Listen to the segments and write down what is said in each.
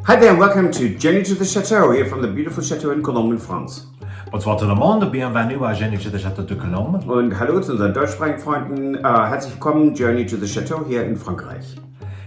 Hi there and welcome to Journey to the Chateau here from the beautiful Chateau in Colombes in France. Bonsoir tout le monde, bienvenue à Journey to the Château de Colombes. Und hallo zu unseren deutschsprachigen Freunden. Herzlich willkommen, Journey to the Chateau hier in Frankreich.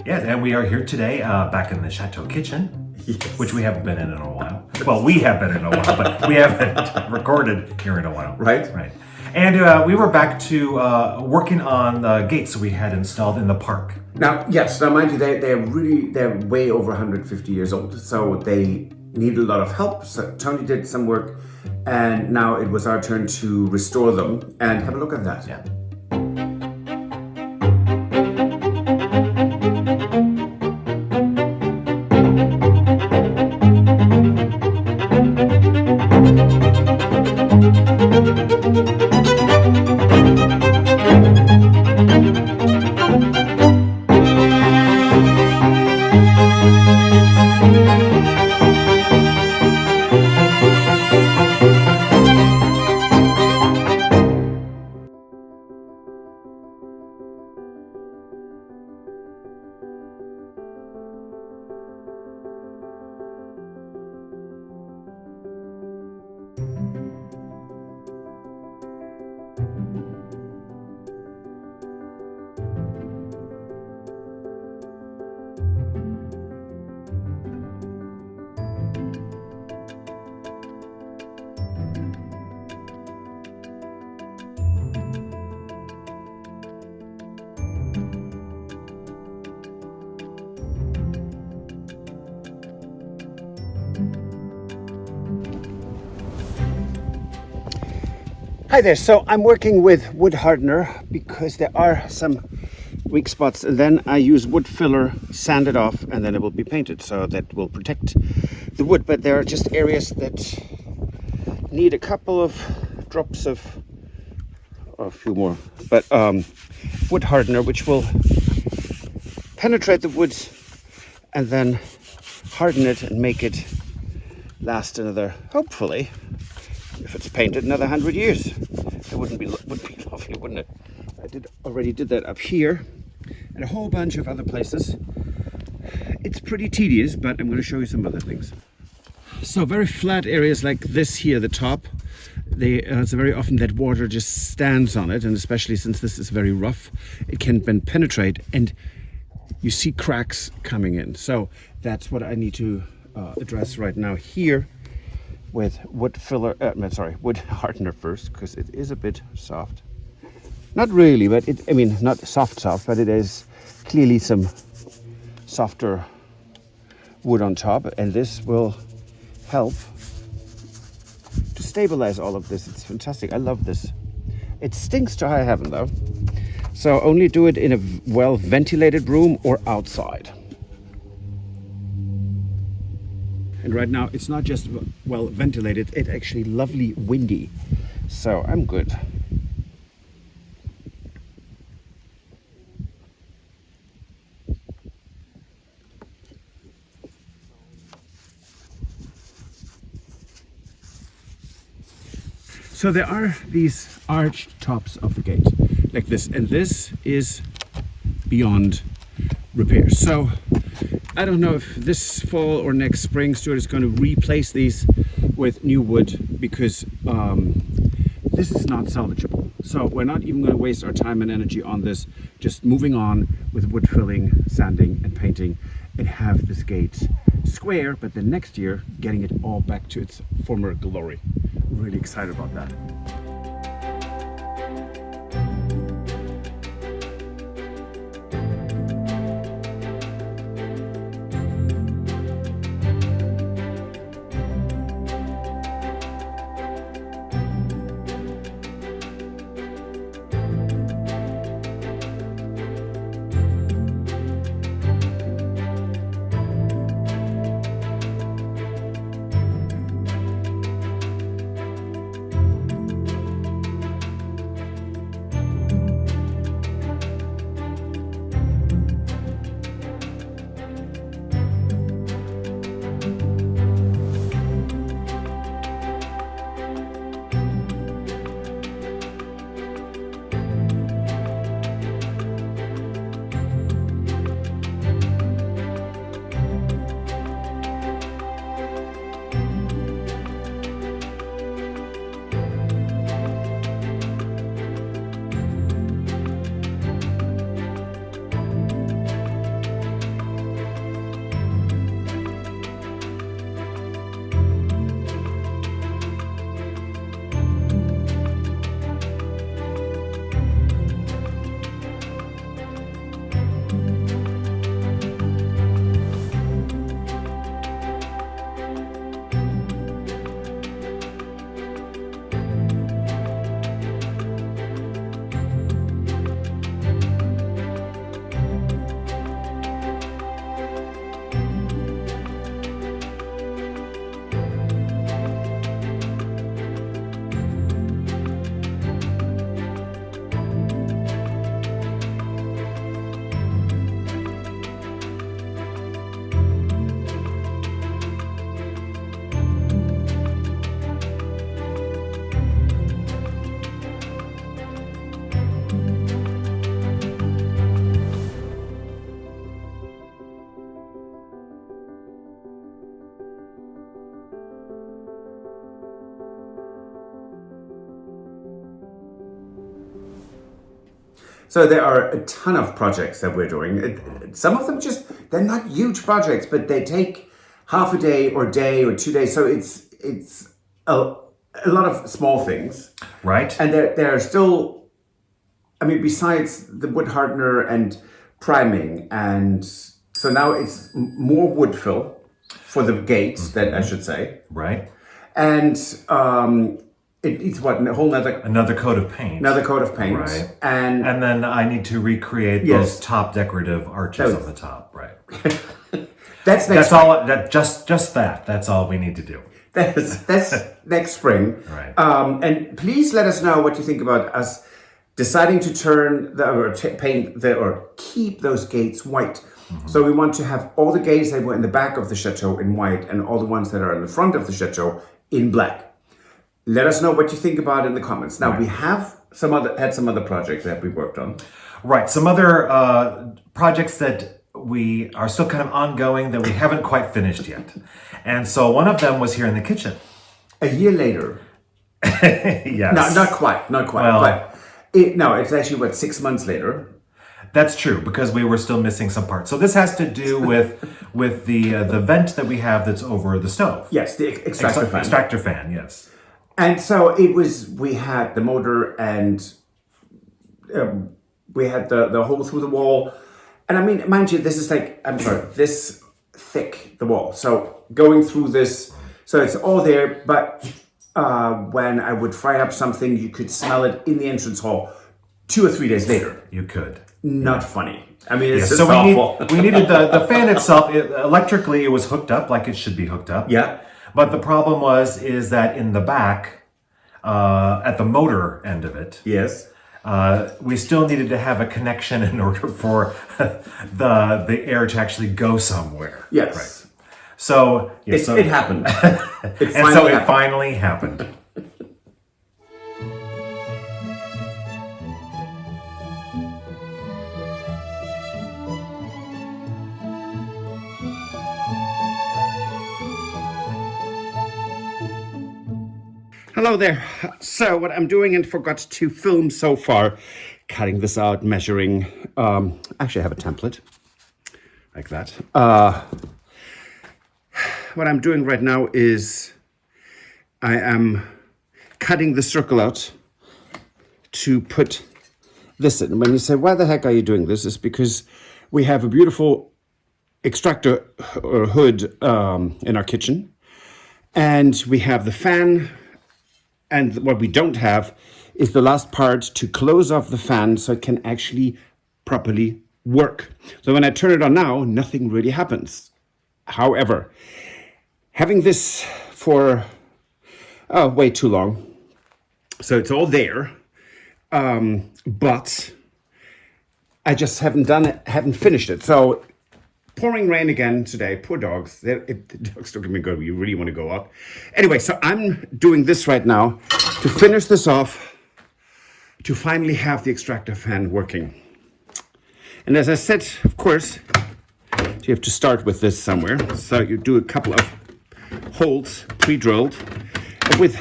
Yes, and we are here today back in the Chateau kitchen, Yes. which we haven't been in a while. Well, we have been in a while, but we haven't recorded here in a while. Right. Right. And we were back to working on the gates we had installed in the park. Now, yes, now mind you, they're way over 150 years old, so they need a lot of help. So Tony did some work, and now it was our turn to restore them and have a look at that. Yeah. Hi there, so I'm working with wood hardener because there are some weak spots, and then I use wood filler, sand it off, and then it will be painted, so that will protect the wood. But there are just areas that need a couple of drops of, or a few more, but wood hardener, which will penetrate the wood and then harden it and make it last another, hopefully, if it's painted, another 100 years. It would be lovely, wouldn't it? I already did that up here and a whole bunch of other places. It's pretty tedious, but I'm going to show you some other things. So very flat areas like this here, the top, it's very often that water just stands on it, and especially since this is very rough, it can then penetrate and you see cracks coming in. So that's what I need to address right now here with wood hardener first, because it is a bit soft. Not really, but not soft, but it is clearly some softer wood on top, and this will help to stabilize all of this. It's fantastic. I love this. It stinks to high heaven though, so only do it in a well ventilated room or outside. And right now it's not just well ventilated, it's actually lovely windy, so I'm good. So there are these arched tops of the gate like this, and this is beyond repair. So I don't know if this fall or next spring Stuart is going to replace these with new wood, because this is not salvageable. So we're not even going to waste our time and energy on this, just moving on with wood filling, sanding and painting, and have this gate square, but then next year getting it all back to its former glory. Really excited about that. So there are a ton of projects that we're doing. Some of them they're not huge projects, but they take half a day or 2 days. So it's a lot of small things. Right. And there are still, I mean, besides the wood hardener and priming, and so now it's more wood fill for the gates, that I should say. Right. And it's what, a whole another coat of paint. Another coat of paint. Right. And then I need to recreate those top decorative arches on the top. Right. That's all. That's all we need to do. That's next spring. Right. And please let us know what you think about us deciding to paint or keep those gates white. So we want to have all the gates that were in the back of the chateau in white, and all the ones that are in the front of the chateau in black. Let us know what you think about it in the comments. Now, we have some other projects that we worked on. Right. Some other projects that we are still kind of ongoing that we haven't quite finished yet. And so one of them was here in the kitchen. A year later. Yes. No, not quite. Well, but it's actually, 6 months later. That's true, because we were still missing some parts. So this has to do with the vent that we have that's over the stove. Yes, the extractor fan. Extractor fan, yes. And so we had the motor, and we had the hole through the wall. And I mean, mind you, this is this thick, the wall. So going through this, so it's all there, but when I would fry up something, you could smell it in the entrance hall 2 or 3 days later. You could. Not funny. I mean, it's so awful. we needed the fan itself. Electrically, it was hooked up like it should be hooked up. Yeah. But the problem is that in the back, at the motor end of it, Yes. we still needed to have a connection in order for the air to actually go somewhere. Yes. Right. So it happened. It finally happened. Hello there. So what I'm doing, and forgot to film so far, cutting this out, measuring. Actually, I have a template like that. What I'm doing right now is I am cutting the circle out to put this in. When you say, why the heck are you doing this? It's because we have a beautiful extractor or hood in our kitchen, and we have the fan. And what we don't have is the last part to close off the fan so it can actually properly work. So when I turn it on now, nothing really happens. However, having this for way too long, so it's all there, but I just haven't finished it. So pouring rain again today. Poor dogs. The dogs don't give me a go. You really want to go out. Anyway, so I'm doing this right now to finish this off, to finally have the extractor fan working. And as I said, of course, you have to start with this somewhere. So you do a couple of holes pre-drilled. With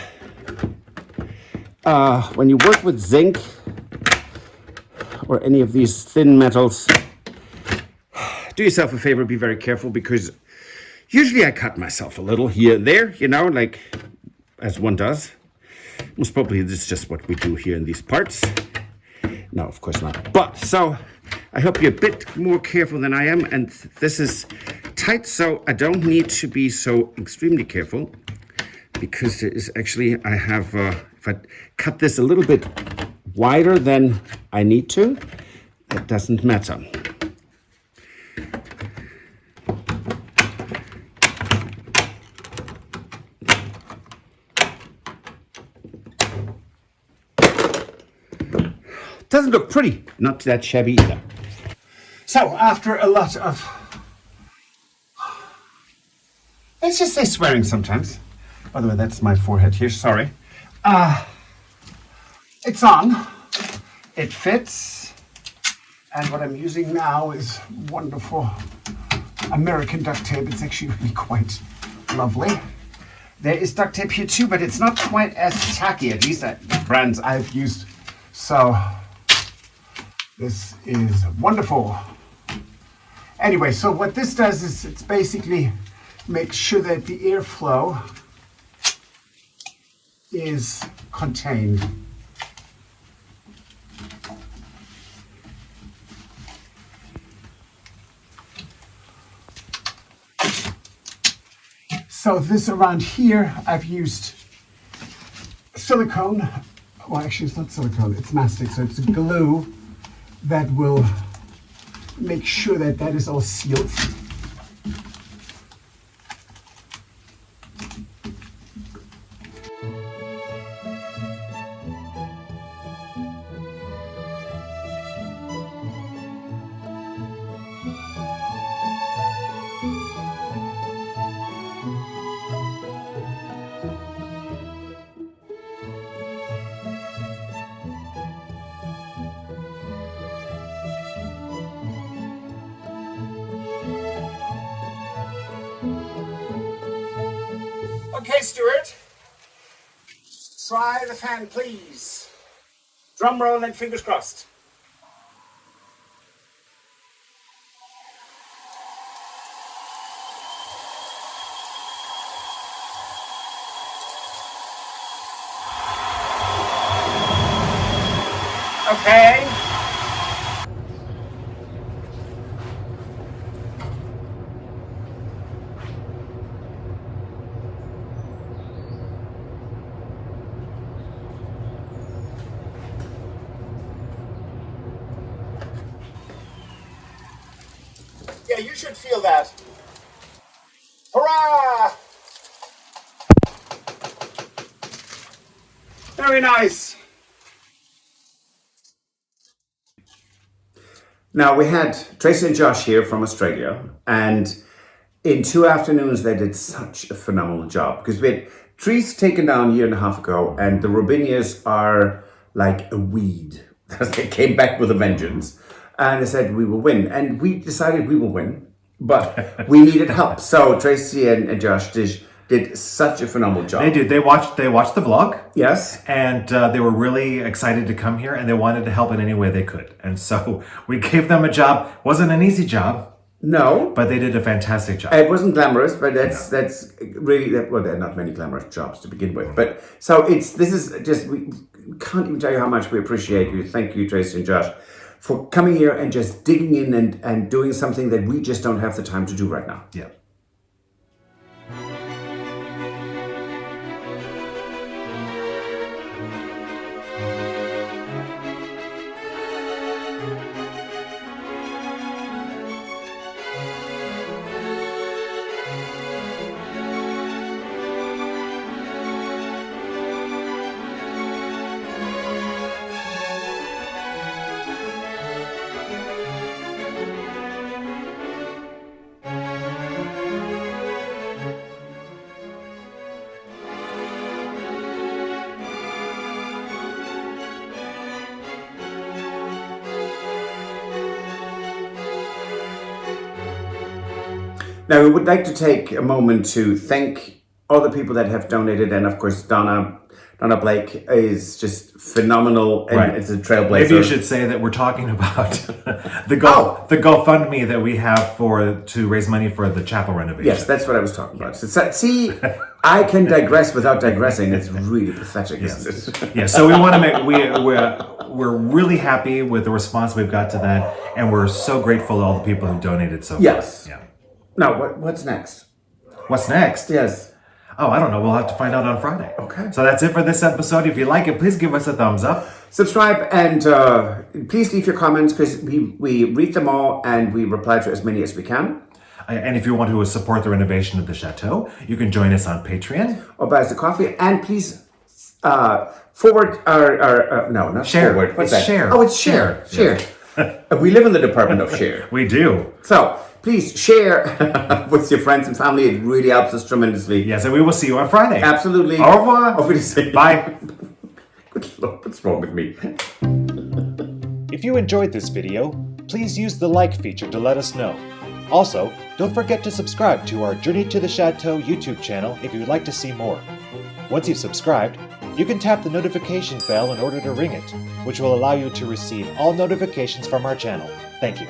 when you work with zinc or any of these thin metals, do yourself a favor, be very careful, because usually I cut myself a little here and there, like as one does. Most probably this is just what we do here in these parts. No, of course not. But so I hope you're a bit more careful than I am, and this is tight, so I don't need to be so extremely careful, because there is actually, I have, if I cut this a little bit wider than I need to, it doesn't matter. Doesn't look pretty, not that shabby either. So after a lot of, let's just say swearing sometimes. By the way, that's my forehead here, sorry. It's on, it fits, and what I'm using now is wonderful American duct tape. It's actually really quite lovely. There is duct tape here too, but it's not quite as tacky, at least at brands I've used. So This is wonderful. Anyway, so what this does is it's basically makes sure that the airflow is contained. So this around here, I've used silicone. Well, actually it's not silicone, it's mastic, so it's a glue that will make sure that that is all sealed. Okay, Stuart, try the fan, please. Drum roll and fingers crossed. Okay. Yeah, you should feel that. Hurrah! Very nice. Now, we had Tracey and Josh here from Australia, and in 2 afternoons they did such a phenomenal job, because we had trees taken down a year and a half ago, and the robinias are like a weed. They came back with a vengeance, and they said we will win, and we decided we will win, but we needed help. So Tracey and Josh did such a phenomenal job. They did. They watched the vlog. Yes. And they were really excited to come here, and they wanted to help in any way they could. And so we gave them a job. Wasn't an easy job. No. But they did a fantastic job. It wasn't glamorous, but that's really, well, there are not many glamorous jobs to begin with. But so we can't even tell you how much we appreciate you. Thank you, Tracey and Josh, for coming here and just digging in and doing something that we just don't have the time to do right now. Yeah. Now, we would like to take a moment to thank all the people that have donated, and of course, Donna Blake is just phenomenal, and it's a trailblazer. Maybe you should say that we're talking about the GoFundMe that we have to raise money for the chapel renovation. Yes, that's what I was talking about. So, see, I can digress without digressing. It's really pathetic, isn't it? Yeah. So we want to make we're really happy with the response we've got to that, and we're so grateful to all the people who donated so far. Yes. Yeah. Now, what's next? What's next? Yes. Oh, I don't know. We'll have to find out on Friday. Okay. So that's it for this episode. If you like it, please give us a thumbs up. Subscribe, and please leave your comments, because we read them all and we reply to as many as we can. And if you want to support the renovation of the Chateau, you can join us on Patreon. Or buy us a coffee. And please forward not share. Forward. What's it's that? Share. Oh, it's share. Yeah. Share. We live in the department of share. We do. So please share with your friends and family. It really helps us tremendously. Yes, and we will see you on Friday. Absolutely. Au revoir. Auf Wiedersehen. Bye. Good Lord, what's wrong with me? If you enjoyed this video, please use the like feature to let us know. Also, don't forget to subscribe to our Journey to the Chateau YouTube channel if you would like to see more. Once you've subscribed, You can tap the notification bell in order to ring it, which will allow you to receive all notifications from our channel. Thank you.